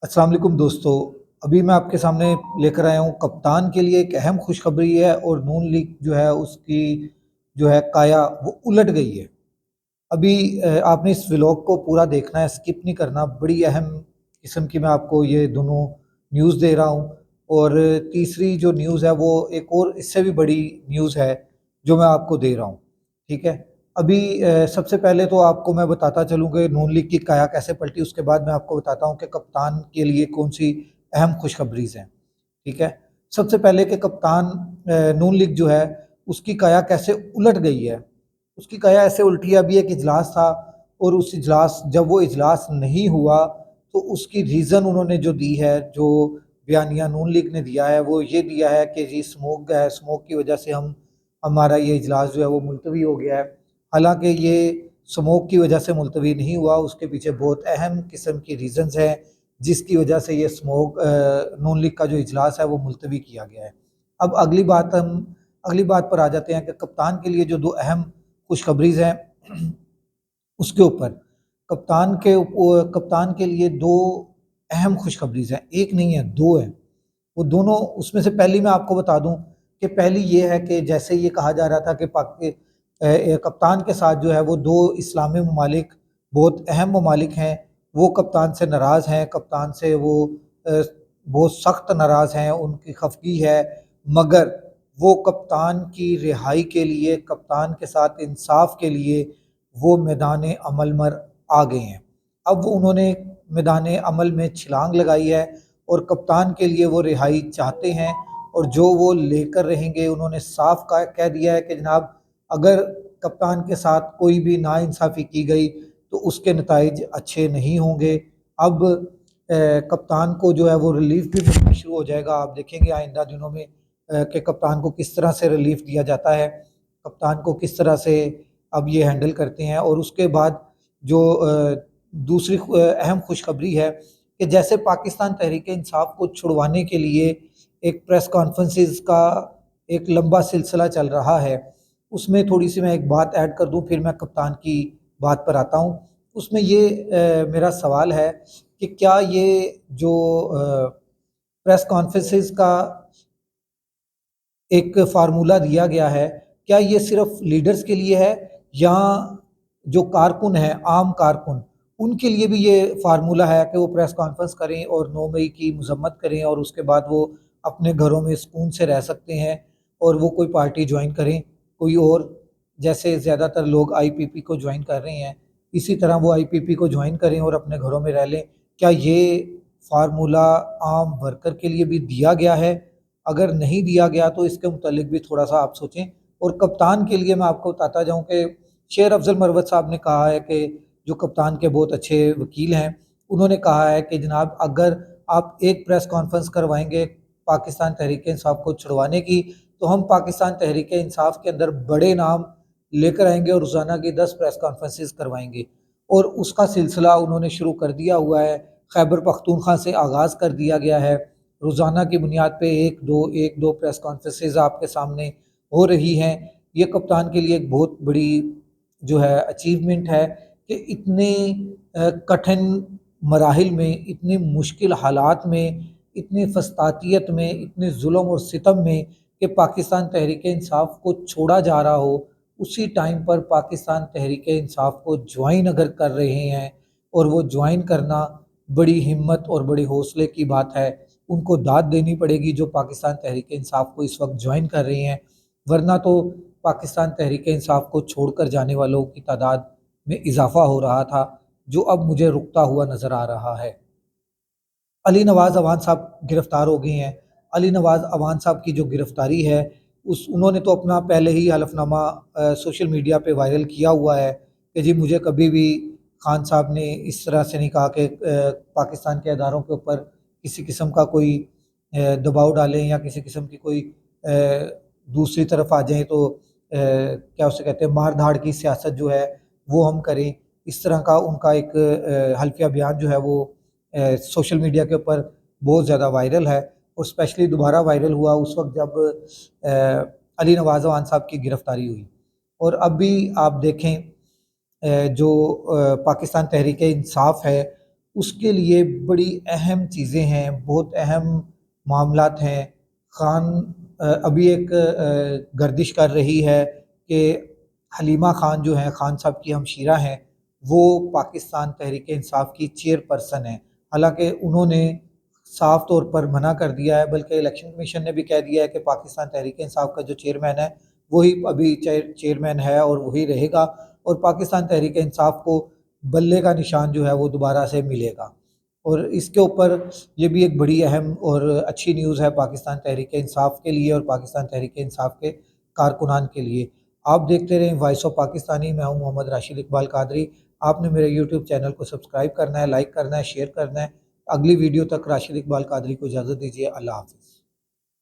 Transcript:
अस्सलाम वालेकुम दोस्तों। अभी मैं आपके सामने लेकर आया हूँ कप्तान के लिए एक अहम खुशखबरी है और नून लीग जो है उसकी जो है काया वो उलट गई है। अभी आपने इस व्लॉग को पूरा देखना है, स्किप नहीं करना। बड़ी अहम किस्म की मैं आपको ये दोनों न्यूज़ दे रहा हूँ। और तीसरी जो न्यूज़ है वो एक और इससे भी बड़ी न्यूज़ है जो मैं आपको दे रहा हूँ। ठीक है। अभी सबसे पहले तो आपको मैं बताता चलूँ कि नून लीग की काया कैसे पलटी, उसके बाद मैं आपको बताता हूँ कि कप्तान के लिए कौन सी अहम खुशखबरीज हैं। ठीक है। सबसे पहले कि कप्तान नून लीग जो है उसकी काया कैसे उलट गई है। उसकी काया ऐसे उल्टी है। अभी एक इजलास था और उस इजलास जब वो इजलास नहीं हुआ तो उसकी रीज़न उन्होंने जो दी है, जो बयानिया नून लीग ने दिया है वो ये दिया है कि जी स्मोक है, स्मोक की वजह से हमारा ये इजलास जो है वो मुलतवी हो गया है। हालांकि ये स्मोक की वजह से मुलतवी नहीं हुआ, उसके पीछे बहुत अहम किस्म की रीज़न्स हैं जिसकी वजह से ये स्मोक नून लीग का जो इजलास है वो मुलतवी किया गया है। अब अगली बात पर आ जाते हैं कि कप्तान के लिए जो दो अहम खुशखबरीज हैं उसके ऊपर। कप्तान के लिए दो अहम खुशखबरीज हैं, एक नहीं है दो है। वो दोनों, उसमें से पहली मैं आपको बता दूं कि पहली ये है कि जैसे ये कहा जा रहा था कि कप्तान के साथ जो है वो दो इस्लामी ममालिक, बहुत अहम ममालिक हैं, वो कप्तान से नाराज़ हैं, कप्तान से वो बहुत सख्त नाराज़ हैं, उनकी खफगी है। मगर वो कप्तान की रिहाई के लिए, कप्तान के साथ इंसाफ के लिए वो मैदान अमल में आ गए हैं। अब वो उन्होंने मैदान अमल में छलांग लगाई है और कप्तान के लिए वो रिहाई चाहते हैं। और जो वो लेकर रहेंगे, उन्होंने साफ कह दिया है कि जनाब अगर कप्तान के साथ कोई भी नाइंसाफ़ी की गई तो उसके नताइज अच्छे नहीं होंगे। अब कप्तान को जो है वो रिलीफ भी मिलना शुरू हो जाएगा। आप देखेंगे आइंदा दिनों में कि कप्तान को किस तरह से रिलीफ दिया जाता है, कप्तान को किस तरह से अब ये हैंडल करते हैं। और उसके बाद जो दूसरी अहम खुशखबरी है कि जैसे पाकिस्तान तहरीक इंसाफ को छुड़वाने के लिए एक प्रेस कॉन्फ्रेंसेस का एक लंबा सिलसिला चल रहा है, उसमें थोड़ी सी मैं एक बात ऐड कर दूं, फिर मैं कप्तान की बात पर आता हूं। उसमें ये मेरा सवाल है कि क्या ये जो प्रेस कॉन्फ्रेंसेस का एक फार्मूला दिया गया है, क्या ये सिर्फ लीडर्स के लिए है या जो कारकुन हैं, आम कारकुन, उनके लिए भी ये फार्मूला है कि वो प्रेस कॉन्फ्रेंस करें और 9 मई की मजम्मत करें और उसके बाद वो अपने घरों में सुकून से रह सकते हैं और वो कोई पार्टी ज्वाइन करें कोई और, जैसे ज़्यादातर लोग आईपीपी को ज्वाइन कर रहे हैं, इसी तरह वो आईपीपी को ज्वाइन करें और अपने घरों में रह लें। क्या ये फार्मूला आम वर्कर के लिए भी दिया गया है? अगर नहीं दिया गया तो इसके मुतालिक भी थोड़ा सा आप सोचें। और कप्तान के लिए मैं आपको बताता जाऊं कि शेर अफजल मरवत साहब ने कहा है कि जो कप्तान के बहुत अच्छे वकील हैं, उन्होंने कहा है कि जनाब अगर आप एक प्रेस कॉन्फ्रेंस करवाएंगे पाकिस्तान तहरीक इंसाफ को छुड़वाने की, तो हम पाकिस्तान तहरीक इंसाफ के अंदर बड़े नाम लेकर आएंगे और रोज़ाना की 10 प्रेस कॉन्फ्रेंसेस करवाएंगे। और उसका सिलसिला उन्होंने शुरू कर दिया हुआ है। खैबर पख्तूनख्वा से आगाज़ कर दिया गया है। रोज़ाना की बुनियाद पे एक दो प्रेस कॉन्फ्रेंसेस आपके सामने हो रही हैं। ये कप्तान के लिए एक बहुत बड़ी जो है अचीवमेंट है कि इतने कठिन मराहिल में, इतनी मुश्किल हालात में, इतनी फस्तातियत में, इतने जुल्म और सितम में कि पाकिस्तान तहरीक इंसाफ को छोड़ा जा रहा हो, उसी टाइम पर पाकिस्तान तहरीक इंसाफ को ज्वाइन अगर कर रहे हैं, और वो ज्वाइन करना बड़ी हिम्मत और बड़े हौसले की बात है। उनको दाद देनी पड़ेगी जो पाकिस्तान तहरीक इंसाफ को इस वक्त ज्वाइन कर रही हैं, वरना तो पाकिस्तान तहरीक इंसाफ को छोड़कर जाने वालों की तादाद में इजाफा हो रहा था, जो अब मुझे रुकता हुआ नज़र आ रहा है। अली नवाज़ अवान साहब गिरफ़्तार हो गए हैं। अली नवाज़ अवान साहब की जो गिरफ़्तारी है, उस उन्होंने तो अपना पहले ही हलफनामा सोशल मीडिया पे वायरल किया हुआ है कि जी मुझे कभी भी खान साहब ने इस तरह से नहीं कहा कि पाकिस्तान के अदारों के ऊपर किसी किस्म का कोई दबाव डालें या किसी किस्म की कोई दूसरी तरफ आ जाएँ तो क्या उसे कहते हैं मार धाड़ की सियासत जो है वो हम करें। इस तरह का उनका एक हल्फिया बयान जो है वो सोशल मीडिया के ऊपर बहुत ज़्यादा वायरल है। और स्पेशली दोबारा वायरल हुआ उस वक्त जब अली नवाज़ अवान साहब की गिरफ़्तारी हुई। और अब भी आप देखें जो पाकिस्तान तहरीक इंसाफ है اس کے لیے بڑی اہم چیزیں ہیں، بہت اہم معاملات ہیں۔ خان ابھی ایک گردش کر رہی ہے کہ حلیمہ خان جو ہیں، خان صاحب کی ہمشیرہ ہیں، وہ پاکستان تحریک انصاف کی چیئر پرسن ہیں، حالانکہ انہوں نے صاف طور پر منع کر دیا ہے، بلکہ الیکشن کمیشن نے بھی کہہ دیا ہے کہ پاکستان تحریک انصاف کا جو چیئرمین ہے وہی ابھی چیئرمین ہے اور وہی رہے گا، اور پاکستان تحریک انصاف کو بلے کا نشان جو ہے وہ دوبارہ سے ملے گا۔ اور اس کے اوپر یہ بھی ایک بڑی اہم اور اچھی نیوز ہے پاکستان تحریک انصاف کے لیے اور پاکستان تحریک انصاف کے کارکنان کے لیے۔ آپ دیکھتے رہیں وائس آف پاکستانی، میں ہوں محمد راشد اقبال قادری۔ آپ نے میرے یوٹیوب چینل کو سبسکرائب کرنا ہے، لائک کرنا ہے، شیئر کرنا ہے۔ اگلی ویڈیو تک راشد اقبال قادری کو اجازت دیجیے۔ اللہ حافظ۔